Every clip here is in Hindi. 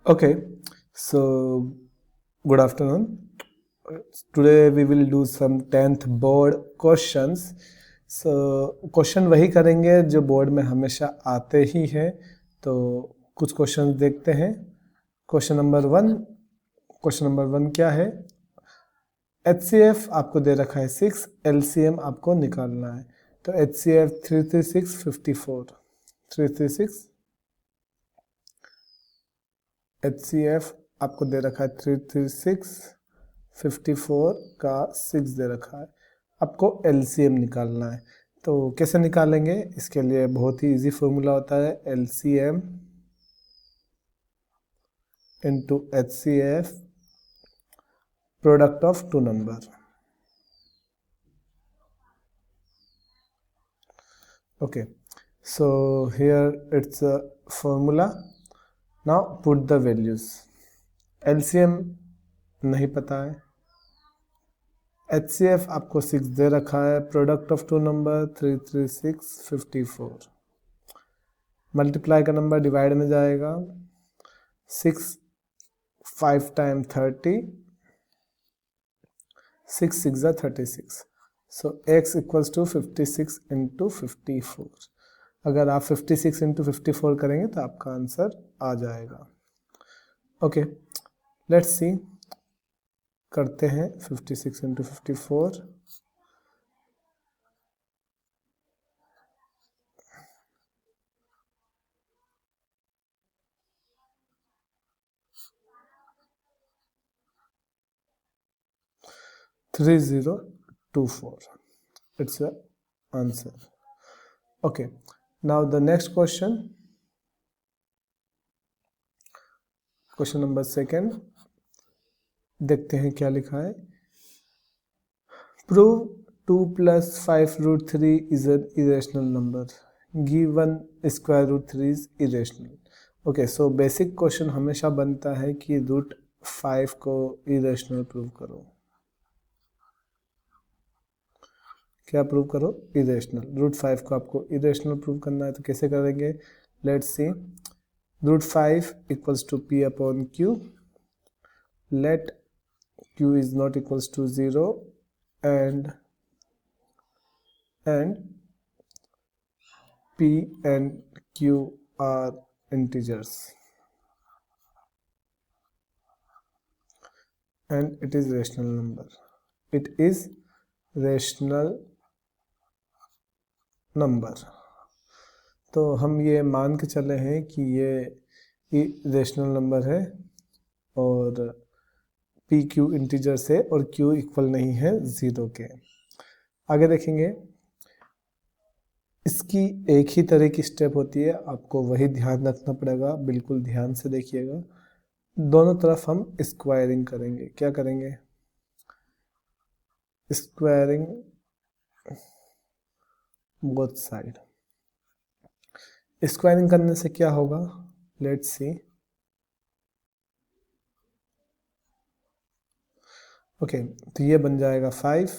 Okay, so good afternoon. Today we will do some 10th board questions. So question वही करेंगे जो बोर्ड में हमेशा आते ही हैं. तो कुछ क्वेश्चन देखते हैं. क्वेश्चन नंबर वन क्या है? HCF आपको दे रखा है 6, LCM आपको निकालना है. तो HCF 336 54 336 HCF आपको दे रखा है 336 54 का 6 दे रखा है. आपको LCM निकालना है. तो कैसे निकालेंगे? इसके लिए बहुत ही इजी फॉर्मूला होता है. LCM into HCF product of two number. Okay, so here it's a formula. Now put the values. LCM नहीं पता है, HCF आपको 6 दे रखा है, product of two number 336 54. Multiply का नंबर डिवाइड में जाएगा. 6 5 time 30, 6 6 36. So x equals to 56 into 54. अगर आप 56 इंटू 54 करेंगे तो आपका आंसर आ जाएगा. ओके, लेट्स सी. करते हैं 56 into 54. Three 024. It's the answer. Okay, now the next question. Question number 2. देखते हैं क्या लिखा है. Prove 2 plus 5 root 3 is an irrational number. Given square root 3 is irrational. Okay, so basic question हमेशा बनता है कि रूट 5 को irrational प्रूव करो. क्या प्रूव करो? इरेशनल. रूट 5 को आपको इरेशनल प्रूव करना है. तो कैसे करेंगे? Let's see. Root 5 equals to P upon Q. Let Q is not equals to 0 and p and q are integers and it is rational number. It is rational number. तो हम ये मान के चले हैं कि ये रेशनल नंबर है और पी क्यू इंटीजर्स है और क्यू इक्वल नहीं है 0 के. आगे देखेंगे. इसकी एक ही तरह की स्टेप होती है, आपको वही ध्यान रखना पड़ेगा. बिल्कुल ध्यान से देखिएगा. दोनों तरफ हम स्क्वायरिंग करेंगे. क्या करेंगे? Squaring both side. स्क्वायरिंग करने से क्या होगा? Let's see. ओके, तो ये बन जाएगा 5,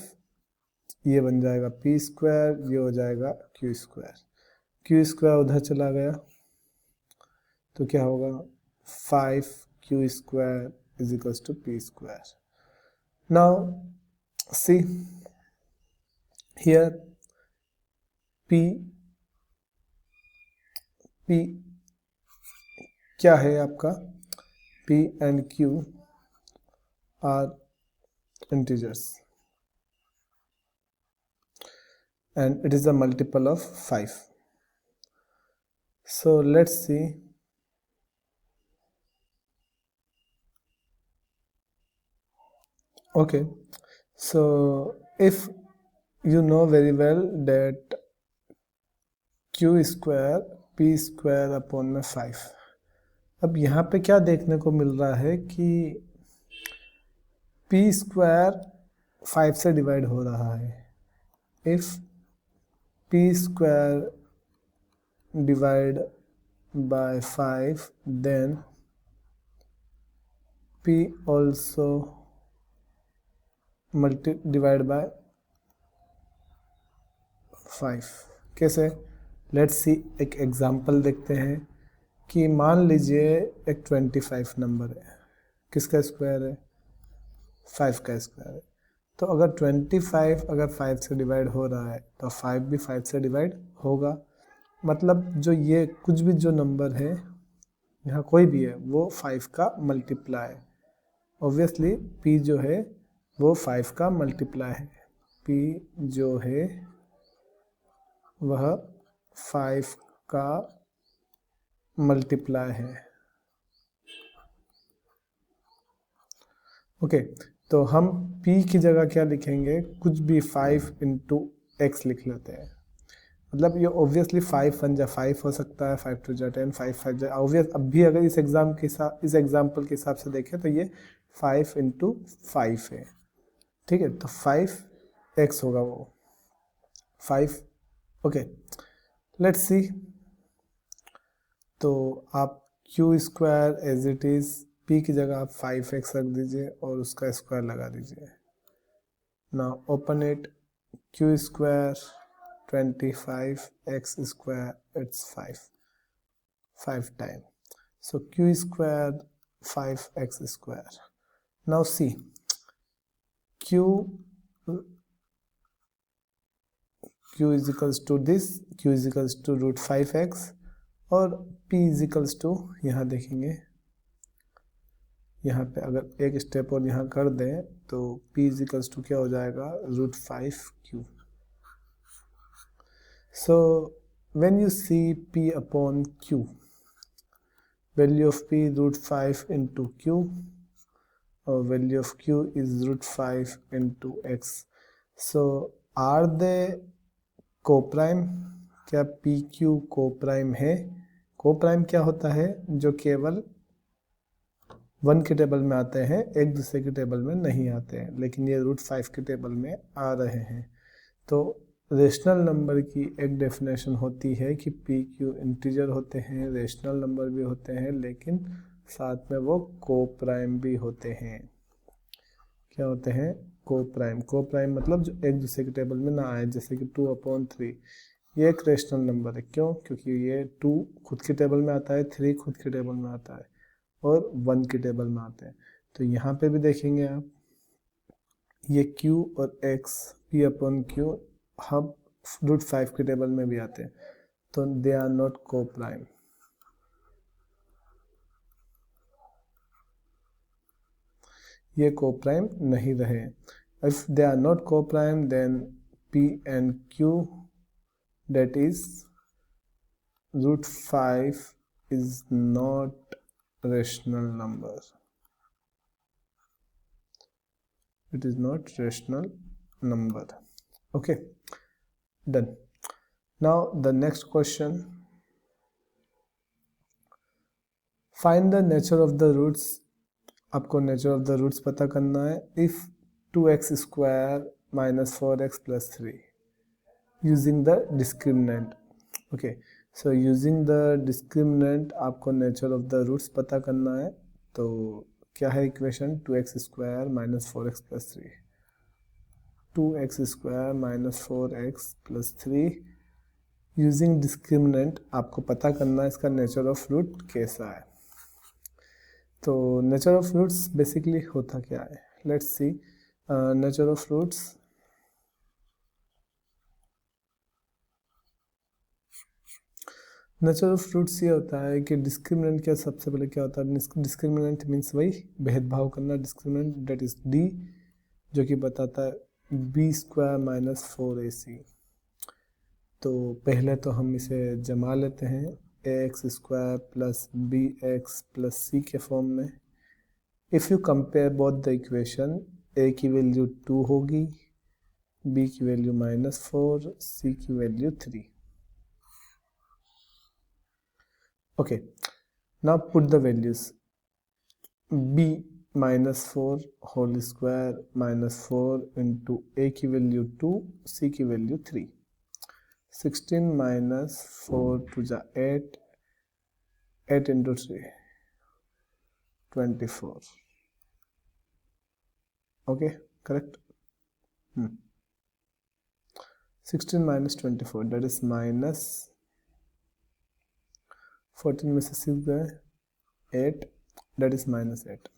ये बन जाएगा पी स्क्वायर, ये हो जाएगा क्यू स्क्वायर. क्यू स्क्वायर उधर चला गया तो क्या होगा? 5 Q square is equals to P square. Now see here. P क्या है आपका? P and Q are integers and it is a multiple of 5. So let's see. Okay, so if you know very well that Q square P square upon में 5. अब यहाँ पे क्या देखने को मिल रहा है कि P स्क्वायर 5 से डिवाइड हो रहा है. If P square divide by 5 then P also divide by 5. कैसे? Let's see. एक एग्जाम्पल देखते हैं. कि मान लीजिए एक 25 नंबर है, किसका स्क्वायर है? 5 का स्क्वायर है। तो अगर 25 अगर 5 से डिवाइड हो रहा है तो 5 भी 5 से डिवाइड होगा। मतलब जो ये कुछ भी जो नंबर है यहाँ कोई भी है वो 5 का मल्टीप्लाई है। ऑब्वियसली p जो है वो 5 का मल्टीप्लाई है। p जो है वह 5 का मल्टीप्लाई है। ओके, तो हम p की जगह क्या लिखेंगे? कुछ भी 5 इंटू एक्स लिख लेते हैं। मतलब ये ऑब्वियसली 5 1 जा 5 हो सकता है, 5 2 जा 10, 5 5 जा ऑब्वियस। अब भी अगर इस एग्जाम्पल के हिसाब से देखें तो ये 5 इंटू 5 है। ठीक है, तो 5x होगा वो 5। Okay, let's see. तो आप Q square as it is p की जगह आप 5x रख दीजिए और उसका स्क्वायर लगा दीजिए। Now open it, Q square 25 x square it's 5 time, so q square 5x square. Now see, q is equals to this, q is equals to root 5x और p is equals to, यहाँ देखेंगे यहाँ पे अगर एक स्टेप और यहाँ कर दें तो p is equals to क्या हो जाएगा? Root 5q. So when you see p upon q, value of p root 5 into q or value of q is root 5 into x. So are they co-prime? क्या पी क्यू को प्राइम है? को प्राइम क्या होता है? जो केवल 1 के टेबल में आते हैं, एक दूसरे के टेबल में नहीं आते हैं, लेकिन ये रूट 5 के टेबल में आ रहे हैं। तो रेशनल नंबर की एक डेफिनेशन होती है कि पी क्यू इंटीजर होते हैं, रेशनल नंबर भी होते हैं, लेकिन साथ में वो को प्राइम भी होते हैं। क्या होते हैं? को प्राइम। को प्राइम मतलब जो एक दूसरे के टेबल में ना आए, जैसे कि 2/3 ये एक रेशनल नंबर है। क्यों? क्योंकि ये 2 खुद के टेबल में आता है, 3 खुद के टेबल में आता है और 1 के टेबल में आते हैं। तो यहाँ पे भी देखेंगे आप, ये q और x p/q हम रूट 5 के टेबल में भी आते हैं, तो they are not coprime. ये को प्राइम नहीं रहे। If they are not coprime then p and q that is root 5 is not rational number. It is not rational number. Okay, done. Now the next question, find the nature of the roots. आपको नेचर ऑफ द रूट्स पता करना है। If 2x square minus 4x plus 3 using the discriminant. Okay, so using the discriminant आपको नेचर ऑफ द रूट्स पता करना है। तो क्या है equation? 2x square minus 4x plus 3, 2x square minus 4x plus 3 using discriminant आपको पता करना है इसका नेचर ऑफ रूट कैसा है। तो नेचर ऑफ रूट्स बेसिकली होता क्या है? Let's see nature of roots. Nature of roots ये होता है कि डिस्क्रिमिनेंट क्या, सबसे पहले क्या होता है? डिस्क्रिमिनेंट मीन्स वही भेदभाव करना। डिस्क्रिमिनेंट डेट इज डी, जो कि बताता है बी स्क्वायर माइनस 4ac। तो पहले तो हम इसे जमा लेते हैं ax square plus B X plus C के फॉर्म में। If you compare both the equation, a की वैल्यू 2 होगी, b की वैल्यू -4, c की value 3। Okay, now put the values. b -4 whole square -4 into a की वैल्यू 2, c की वैल्यू 3। 16 माइनस 4 टू जा 8, 8 into 3 24। Okay, correct. 16 minus 24, that is minus 14 में से 6 गए 8, that is -8.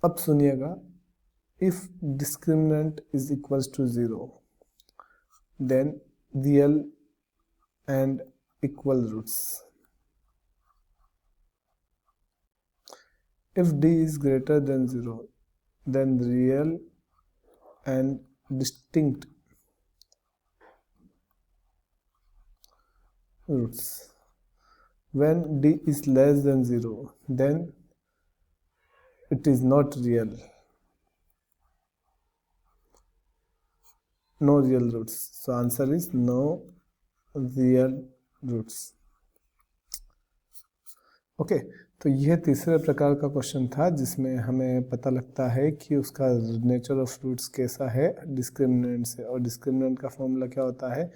अब सुनिएगा, if discriminant is equals to 0, then real and equal roots. If d is greater than 0, then real and distinct roots. When d is less than 0, then it is not real. No real roots. So answer is no real roots. Okay तो यह तीसरे प्रकार का क्वेश्चन था जिसमें हमें पता लगता है कि उसका नेचर ऑफ रूट्स कैसा है डिस्क्रिमिनेंट से, और डिस्क्रिमिनेंट का फॉर्मूला क्या होता है,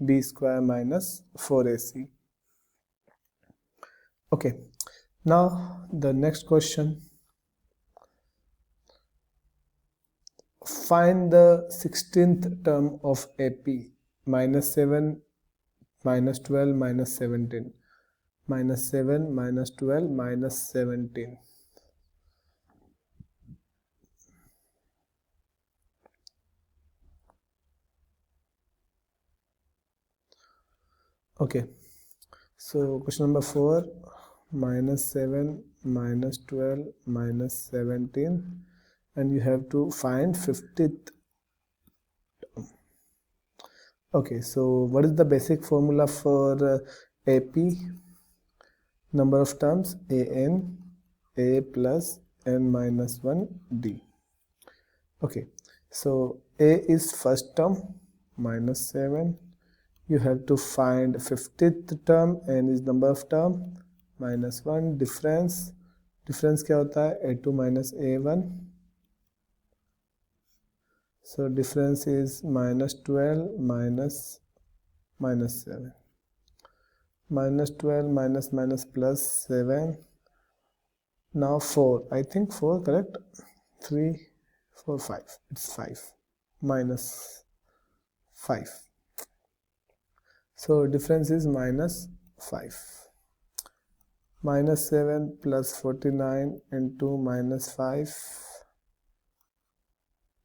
b² - 4ac. Okay, now the next question. Find the 16th term of AP. -7, -12, -17. -7, -12, -17. Okay, so question number 4, -7, -12, -17, and you have to find 50th. Okay, so what is the basic formula for AP? Number of terms, an, a plus n minus 1 d. Okay, so a is first term, -7. You have to find 50th term, n is number of term, -1. difference क्या होता है, a2 minus a1. So difference is -12 minus -7. -12 minus plus 7. Now 4, I think 4, correct? 3, 4, 5, it's 5 minus 5. So difference is -5. -7 plus 49 into -5.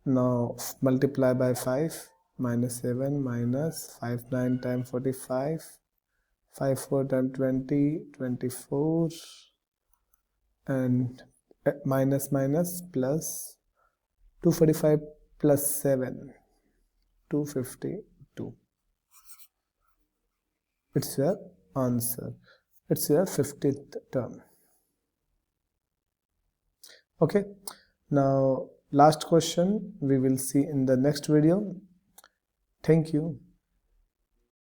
Now multiply by 5. -7 minus 5 9 times 45. 5 4 times 20, 24. And minus plus 245 plus 7, 252. It's your answer. It's your 50th term. Okay, now last question we will see in the next video. Thank you.